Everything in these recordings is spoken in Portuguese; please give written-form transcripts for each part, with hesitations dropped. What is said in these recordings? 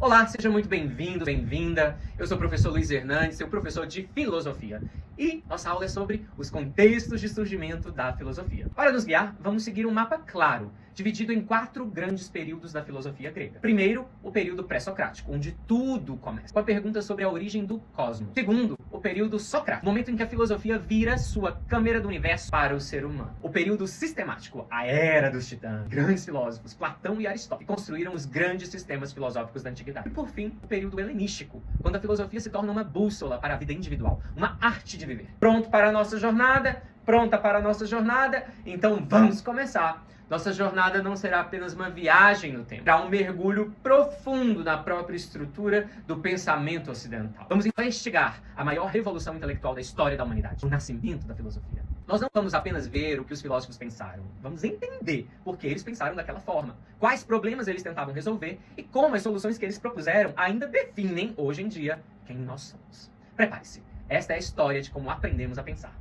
Olá, seja muito bem-vindo, bem-vinda. Eu sou o professor Luiz Hernandes, seu professor de filosofia. E nossa aula é sobre os contextos de surgimento da filosofia. Para nos guiar, vamos seguir um mapa claro, dividido em 4 grandes períodos da filosofia grega. Primeiro, o período pré-socrático, onde tudo começa, com a pergunta sobre a origem do cosmos. Segundo, o período socrático, momento em que a filosofia vira sua câmera do universo para o ser humano. O período sistemático, a era dos titãs, grandes filósofos, Platão e Aristóteles, que construíram os grandes sistemas filosóficos da antiguidade. E por fim, o período helenístico, quando a filosofia se torna uma bússola para a vida individual, uma arte de viver. Pronto para a nossa jornada? Pronta para a nossa jornada? Então vamos começar! Nossa jornada não será apenas uma viagem no tempo, será um mergulho profundo na própria estrutura do pensamento ocidental. Vamos investigar a maior revolução intelectual da história da humanidade, o nascimento da filosofia. Nós não vamos apenas ver o que os filósofos pensaram, vamos entender por que eles pensaram daquela forma, quais problemas eles tentavam resolver e como as soluções que eles propuseram ainda definem, hoje em dia, quem nós somos. Prepare-se, esta é a história de como aprendemos a pensar.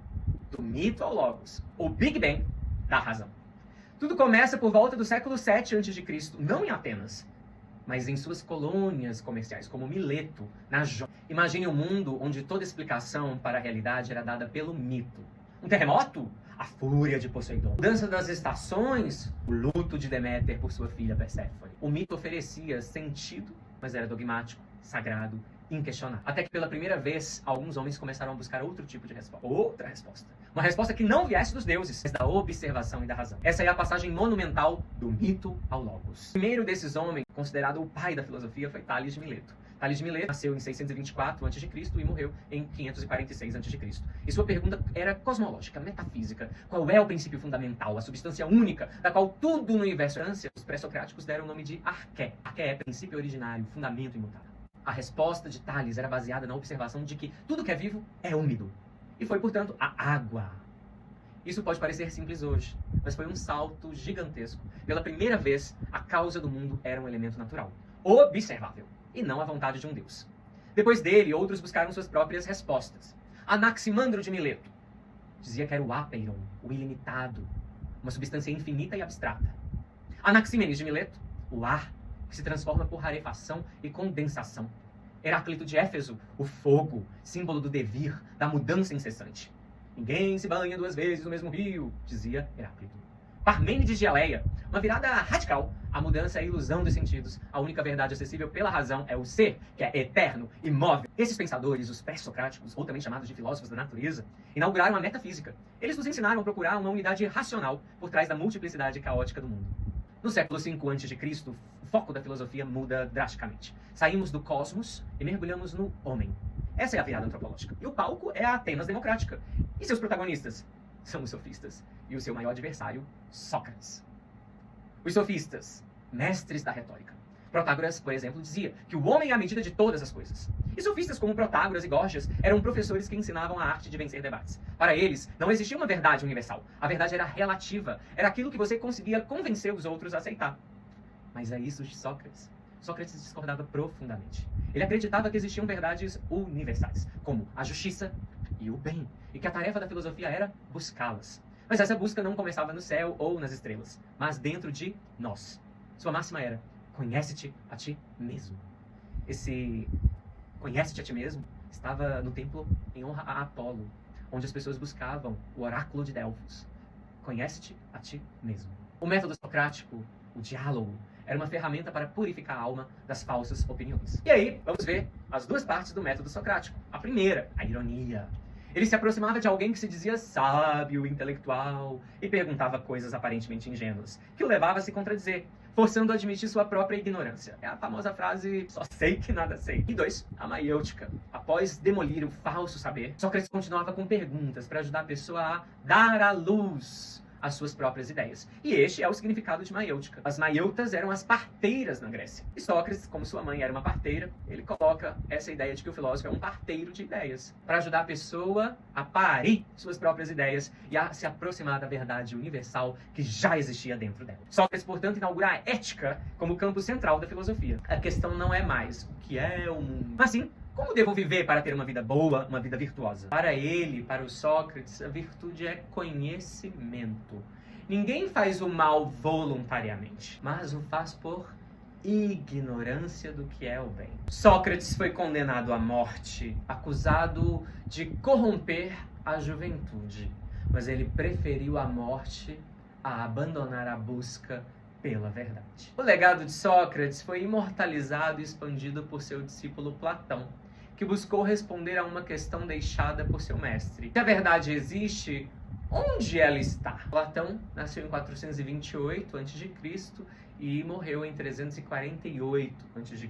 Do mito ao logos, o Big Bang da razão. Tudo começa por volta do século VII a.C., não em Atenas, mas em suas colônias comerciais, como Mileto, na Jônia. Imagine um mundo onde toda explicação para a realidade era dada pelo mito. Um terremoto? A fúria de Poseidon. Mudança das estações? O luto de Deméter por sua filha Perséfone. O mito oferecia sentido, mas era dogmático, sagrado, inquestionável. Até que pela primeira vez, alguns homens começaram a buscar outro tipo de resposta. Outra resposta. Uma resposta que não viesse dos deuses, mas da observação e da razão. Essa é a passagem monumental do mito ao logos. O primeiro desses homens, considerado o pai da filosofia, foi Tales de Mileto. Tales de Mileto nasceu em 624 a.C. e morreu em 546 a.C. E sua pergunta era cosmológica, metafísica. Qual é o princípio fundamental, a substância única, da qual tudo no universo... Os pré-socráticos deram o nome de arqué. Arqué é princípio originário, fundamento imutável. A resposta de Tales era baseada na observação de que tudo que é vivo é úmido. E foi, portanto, a água. Isso pode parecer simples hoje, mas foi um salto gigantesco. Pela primeira vez, a causa do mundo era um elemento natural, observável, e não a vontade de um deus. Depois dele, outros buscaram suas próprias respostas. Anaximandro de Mileto dizia que era o ápeiron, o ilimitado, uma substância infinita e abstrata. Anaxímenes de Mileto, o ar, que se transforma por rarefação e condensação. Heráclito de Éfeso, o fogo, símbolo do devir, da mudança incessante. Ninguém se banha 2 vezes no mesmo rio, dizia Heráclito. Parmênides de Eleia, uma virada radical. A mudança é a ilusão dos sentidos. A única verdade acessível pela razão é o ser, que é eterno, imóvel. Esses pensadores, os pré-socráticos, ou também chamados de filósofos da natureza, inauguraram a metafísica. Eles nos ensinaram a procurar uma unidade racional por trás da multiplicidade caótica do mundo. No século V a.C., o foco da filosofia muda drasticamente. Saímos do cosmos e mergulhamos no homem. Essa é a virada antropológica. E o palco é a Atenas democrática. E seus protagonistas são os sofistas. E o seu maior adversário, Sócrates. Os sofistas, mestres da retórica. Protágoras, por exemplo, dizia que o homem é a medida de todas as coisas. E sofistas como Protágoras e Gorgias eram professores que ensinavam a arte de vencer debates. Para eles, não existia uma verdade universal. A verdade era relativa. Era aquilo que você conseguia convencer os outros a aceitar. Mas é isso de Sócrates. Sócrates discordava profundamente. Ele acreditava que existiam verdades universais, como a justiça e o bem, e que a tarefa da filosofia era buscá-las. Mas essa busca não começava no céu ou nas estrelas, mas dentro de nós. Sua máxima era: conhece-te a ti mesmo. Esse conhece-te a ti mesmo estava no templo em honra a Apolo, onde as pessoas buscavam o oráculo de Delfos. Conhece-te a ti mesmo. O método socrático, o diálogo, era uma ferramenta para purificar a alma das falsas opiniões. E aí, vamos ver as 2 partes do método socrático. A primeira, a ironia. Ele se aproximava de alguém que se dizia sábio, intelectual, e perguntava coisas aparentemente ingênuas, que o levava a se contradizer, forçando a admitir sua própria ignorância. É a famosa frase, só sei que nada sei. E 2, a maiêutica. Após demolir o falso saber, Sócrates continuava com perguntas para ajudar a pessoa a dar à luz as suas próprias ideias. E este é o significado de maiêutica. As maieutas eram as parteiras na Grécia. E Sócrates, como sua mãe era uma parteira, ele coloca essa ideia de que o filósofo é um parteiro de ideias, para ajudar a pessoa a parir suas próprias ideias e a se aproximar da verdade universal que já existia dentro dela. Sócrates, portanto, inaugura a ética como campo central da filosofia. A questão não é mais o que é o mundo, mas sim como devo viver para ter uma vida boa, uma vida virtuosa? Para ele, para o Sócrates, a virtude é conhecimento. Ninguém faz o mal voluntariamente, mas o faz por ignorância do que é o bem. Sócrates foi condenado à morte, acusado de corromper a juventude, mas ele preferiu a morte a abandonar a busca pela verdade. O legado de Sócrates foi imortalizado e expandido por seu discípulo Platão, que buscou responder a uma questão deixada por seu mestre. Se a verdade existe, onde ela está? Platão nasceu em 428 a.C. e morreu em 348 a.C.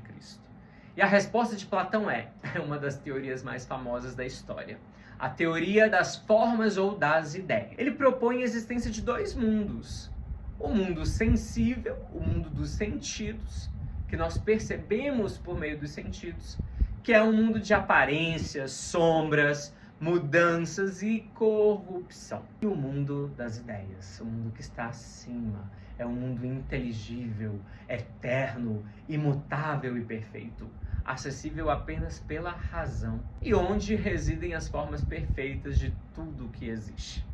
E a resposta de Platão é uma das teorias mais famosas da história: a teoria das formas ou das ideias. Ele propõe a existência de dois mundos: o mundo sensível, o mundo dos sentidos, que nós percebemos por meio dos sentidos, que é um mundo de aparências, sombras, mudanças e corrupção. E o mundo das ideias, o mundo que está acima, é um mundo inteligível, eterno, imutável e perfeito, acessível apenas pela razão, e onde residem as formas perfeitas de tudo o que existe.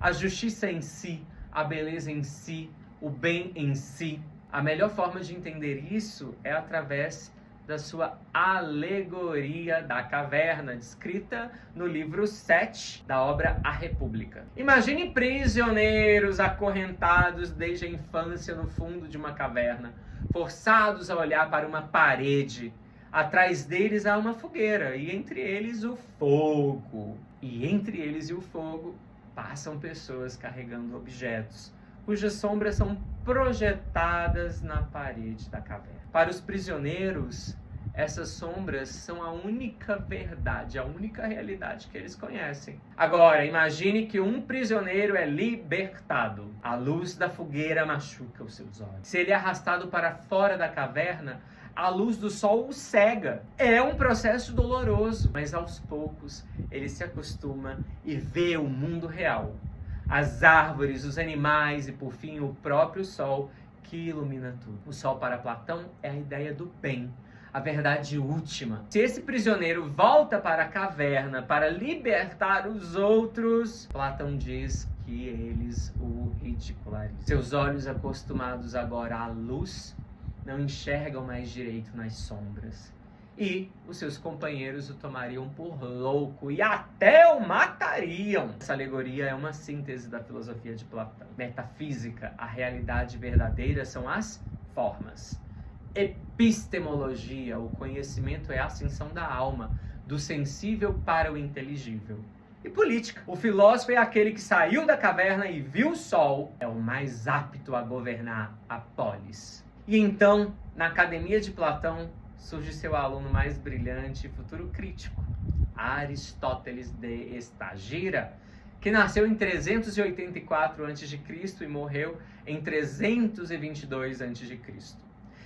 A justiça em si, a beleza em si, o bem em si. A melhor forma de entender isso é através da sua alegoria da caverna, descrita no livro 7 da obra A República. Imagine prisioneiros acorrentados desde a infância no fundo de uma caverna, forçados a olhar para uma parede. Atrás deles há uma fogueira e entre eles o fogo. E entre eles e o fogo passam pessoas carregando objetos, cujas sombras são projetadas na parede da caverna. Para os prisioneiros, essas sombras são a única verdade, a única realidade que eles conhecem. Agora, imagine que um prisioneiro é libertado. A luz da fogueira machuca os seus olhos. Se ele é arrastado para fora da caverna, a luz do sol o cega. É um processo doloroso, mas aos poucos ele se acostuma e vê o mundo real. As árvores, os animais e, por fim, o próprio sol que ilumina tudo. O sol para Platão é a ideia do bem, a verdade última. Se esse prisioneiro volta para a caverna para libertar os outros, Platão diz que eles o ridicularizam. Seus olhos, acostumados agora à luz, não enxergam mais direito nas sombras. E os seus companheiros o tomariam por louco e até o matariam. Essa alegoria é uma síntese da filosofia de Platão. Metafísica, a realidade verdadeira são as formas. Epistemologia, o conhecimento é a ascensão da alma, do sensível para o inteligível. E política, o filósofo é aquele que saiu da caverna e viu o sol, é o mais apto a governar a polis. E então, na academia de Platão, surge seu aluno mais brilhante e futuro crítico, Aristóteles de Estagira, que nasceu em 384 a.C. e morreu em 322 a.C.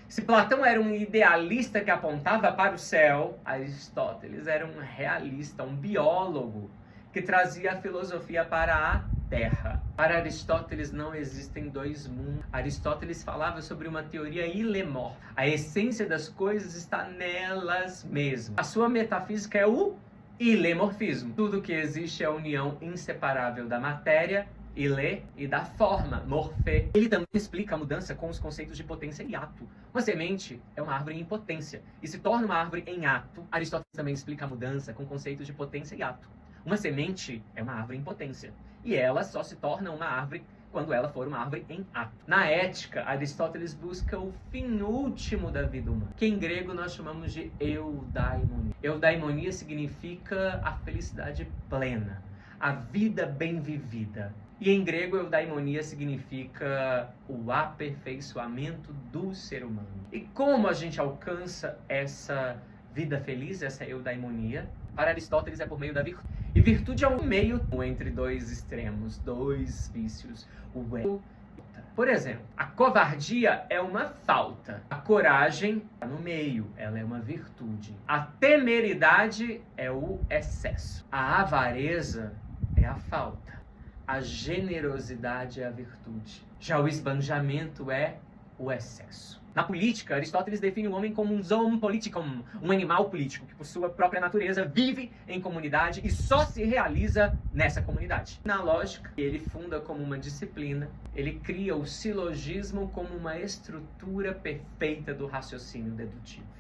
Se Platão era um idealista que apontava para o céu, Aristóteles era um realista, um biólogo, que trazia a filosofia para a Terra. Para Aristóteles não existem dois mundos. Aristóteles falava sobre uma teoria ilemórfica. A essência das coisas está nelas mesmas. A sua metafísica é o ilemorfismo. Tudo que existe é a união inseparável da matéria, ilê, e da forma, morfê. Ele também explica a mudança com os conceitos de potência e ato. Uma semente é uma árvore em potência e se torna uma árvore em ato. Aristóteles também explica a mudança com conceitos de potência e ato. Uma semente é uma árvore em potência e ela só se torna uma árvore quando ela for uma árvore em ato. Na ética, Aristóteles busca o fim último da vida humana, que em grego nós chamamos de eudaimonia. Eudaimonia significa a felicidade plena, a vida bem vivida. E em grego, eudaimonia significa o aperfeiçoamento do ser humano. E como a gente alcança essa vida feliz, essa eudaimonia? Para Aristóteles é por meio da virtude. E virtude é um meio entre dois extremos, dois vícios. Por exemplo, a covardia é uma falta. A coragem está no meio, ela é uma virtude. A temeridade é o excesso. A avareza é a falta. A generosidade é a virtude. Já o esbanjamento é o excesso. Na política, Aristóteles define o homem como um zoon politikon, um animal político que, por sua própria natureza, vive em comunidade e só se realiza nessa comunidade. Na lógica, ele funda como uma disciplina, ele cria o silogismo como uma estrutura perfeita do raciocínio dedutivo.